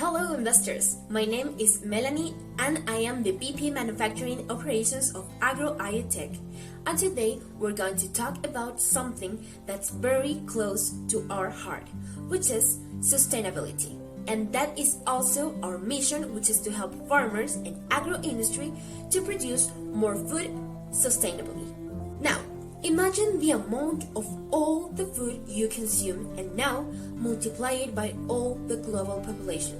Hello investors, my name is Melanie and I am the VP Manufacturing Operations of AgroIoTech. And today we're going to talk about something that's very close to our heart, which is sustainability. And that is also our mission, which is to help farmers and agro-industry to produce more food sustainably. Now, imagine the amount of all the food you consume and now multiply it by all the global population.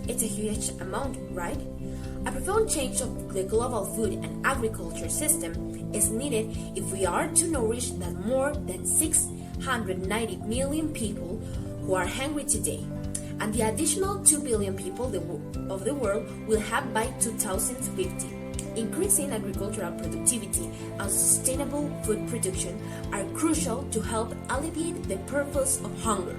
It's a huge amount, right? A profound change of the global food and agriculture system is needed if we are to nourish that more than 690 million people who are hungry today, and the additional 2 billion people of the world will have by 2050. Increasing agricultural productivity and sustainable food production are crucial to help alleviate the purpose of hunger.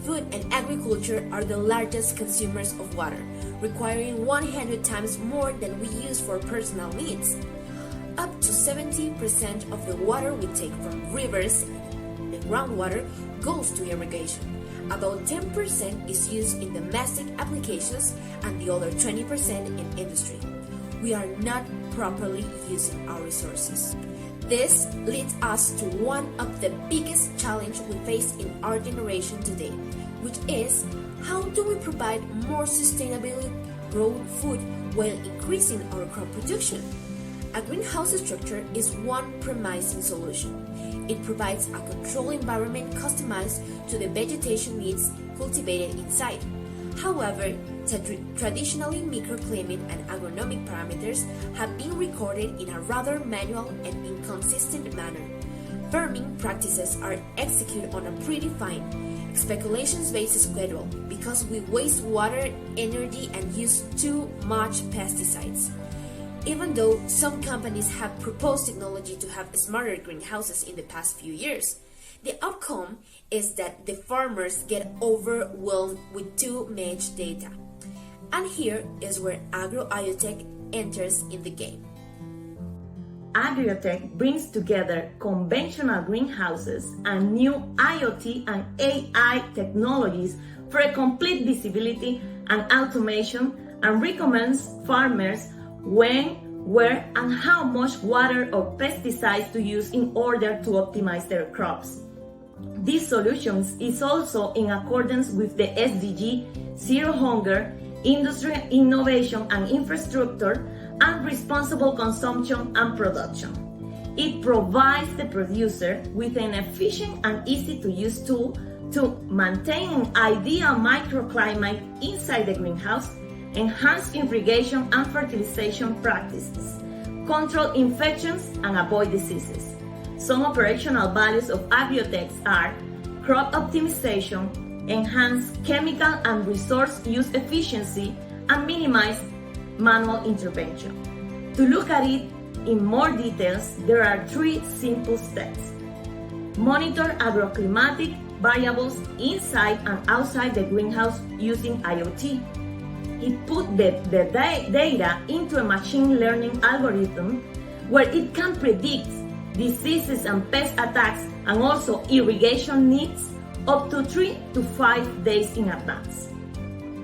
Food and agriculture are the largest consumers of water, requiring 100 times more than we use for personal needs. Up to 70% of the water we take from rivers, the groundwater, goes to irrigation. About 10% is used in domestic applications and the other 20% in industry. We are not properly using our resources. This leads us to one of the biggest challenges we face in our generation today, which is how do we provide more sustainably grown food while increasing our crop production? A greenhouse structure is one promising solution. It provides a controlled environment customized to the vegetation needs cultivated inside. However, traditionally microclimate and agronomic parameters have been recorded in a rather manual and inconsistent manner. Farming practices are executed on a predefined, speculations-based schedule because we waste water, energy, and use too much pesticides. Even though some companies have proposed technology to have smarter greenhouses in the past few years, the outcome is that the farmers get overwhelmed with too much data. And here is where AgroIoTech enters in the game. AgrIoTech brings together conventional greenhouses and new IoT and AI technologies for a complete visibility and automation, and recommends farmers when, where, and how much water or pesticides to use in order to optimize their crops. These solutions is also in accordance with the SDG, Zero Hunger, Industry Innovation and Infrastructure, and Responsible Consumption and Production. It provides the producer with an efficient and easy-to-use tool to maintain an ideal microclimate inside the greenhouse, enhance irrigation and fertilization practices, control infections, and avoid diseases. Some operational values of AgrIoTech are crop optimization, enhance chemical and resource use efficiency, and minimize manual intervention. To look at it in more details, there are 3 simple steps. Monitor agroclimatic variables inside and outside the greenhouse using IoT. It puts the data into a machine learning algorithm where it can predict diseases and pest attacks and also irrigation needs up to 3 to 5 days in advance.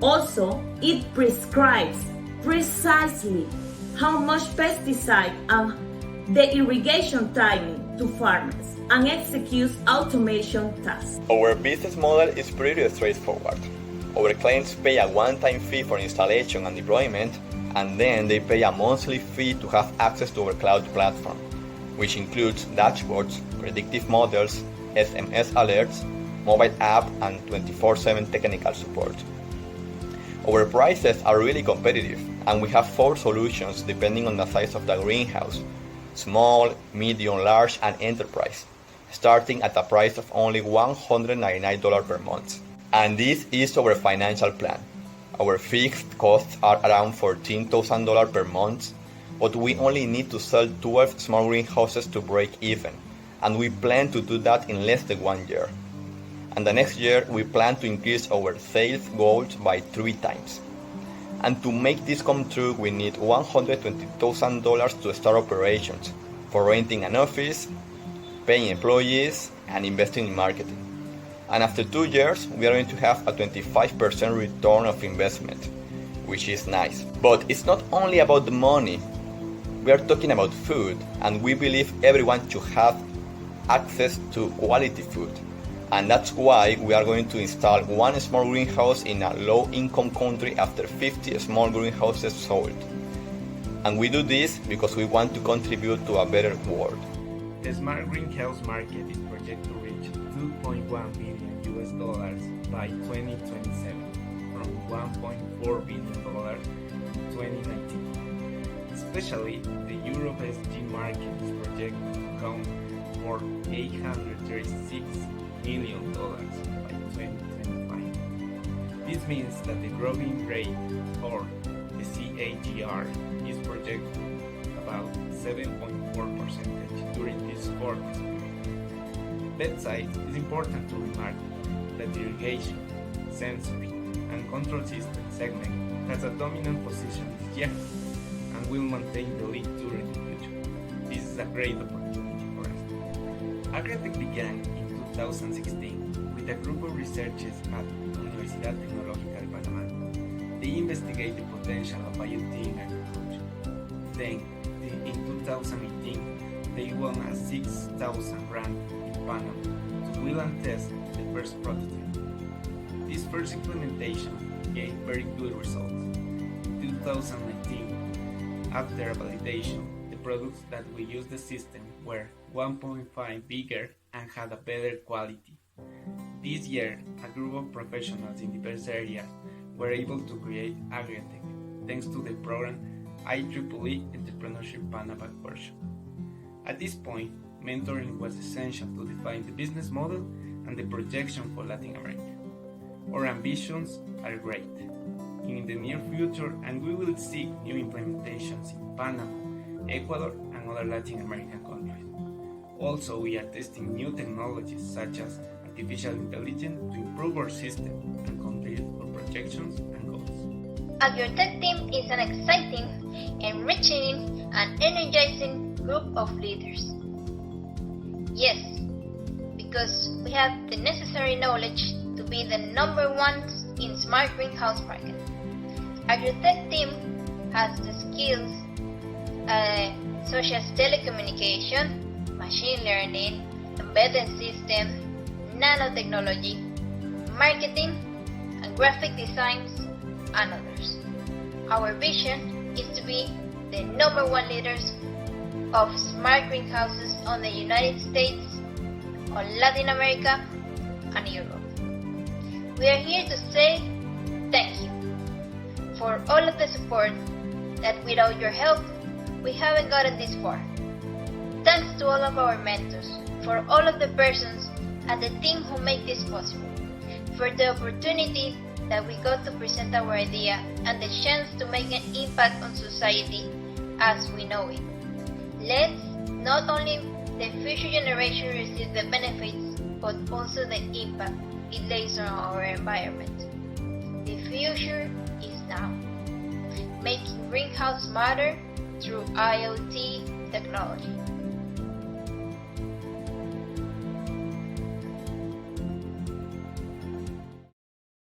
Also, it prescribes precisely how much pesticide and the irrigation timing to farmers and executes automation tasks. Our business model is pretty straightforward. Our clients pay a one-time fee for installation and deployment, and then they pay a monthly fee to have access to our cloud platform, which includes dashboards, predictive models, SMS alerts, mobile app, and 24/7 technical support. Our prices are really competitive, and we have 4 solutions depending on the size of the greenhouse: small, medium, large, and enterprise, starting at a price of only $199 per month. And this is our financial plan. Our fixed costs are around $14,000 per month, but we only need to sell 12 small greenhouses to break even, and we plan to do that in less than 1 year. And the next year, we plan to increase our sales goals by 3 times. And to make this come true, we need $120,000 to start operations for renting an office, paying employees, and investing in marketing. And after 2 years, we are going to have a 25% return of investment, which is nice. But it's not only about the money. We are talking about food, and we believe everyone should have access to quality food. And that's why we are going to install one small greenhouse in a low-income country after 50 small greenhouses sold. And we do this because we want to contribute to a better world. The smart greenhouse market is projected to reach $2.1 billion by 2027, from $1.4 billion in 2019. Especially the Europe SG market is projected to account for $836 million by 2025. This means that the growing rate, or the CAGR, is projected about 7.4% during this forecast period. Besides, it's important to remark that the irrigation, sensory, and control system segment has a dominant position this year and will maintain the lead during the future. This is a great opportunity for us. AgrIoTech began in 2016 with a group of researchers at Universidad Tecnológica de Panama. They investigate the potential of IoT in agriculture. Then, in 2018, they won a 6,000 grant in Panama to build and test the first prototype. This first implementation gave very good results. In 2019, after validation, the products that we used the system were 1.5 bigger and had a better quality. This year, a group of professionals in diverse areas were able to create AgrIoTech thanks to the program IEEE Entrepreneurship Panama workshop. At this point, mentoring was essential to define the business model and the projection for Latin America. Our ambitions are great in the near future, and we will seek new implementations in Panama, Ecuador, and other Latin American countries. Also, we are testing new technologies such as artificial intelligence to improve our system and complete our projections and goals. AgroIoTech team is an exciting, enriching, and energizing group of leaders. Yes, because we have the necessary knowledge to be the number ones in smart greenhouse market. AgroIoTech team has the skills such as telecommunication, machine learning, embedded system, nanotechnology, marketing, and graphic designs, and others. Our vision is to be the number one leaders of smart greenhouses on the United States, on Latin America, and Europe. We are here to say thank you for all of the support that without your help, we haven't gotten this far. Thanks to all of our mentors, for all of the persons and the team who make this possible, for the opportunity that we got to present our idea and the chance to make an impact on society as we know it. Let's not only the future generation receive the benefits, but also the impact it lays on our environment. The future is now, making greenhouse smarter through IoT technology.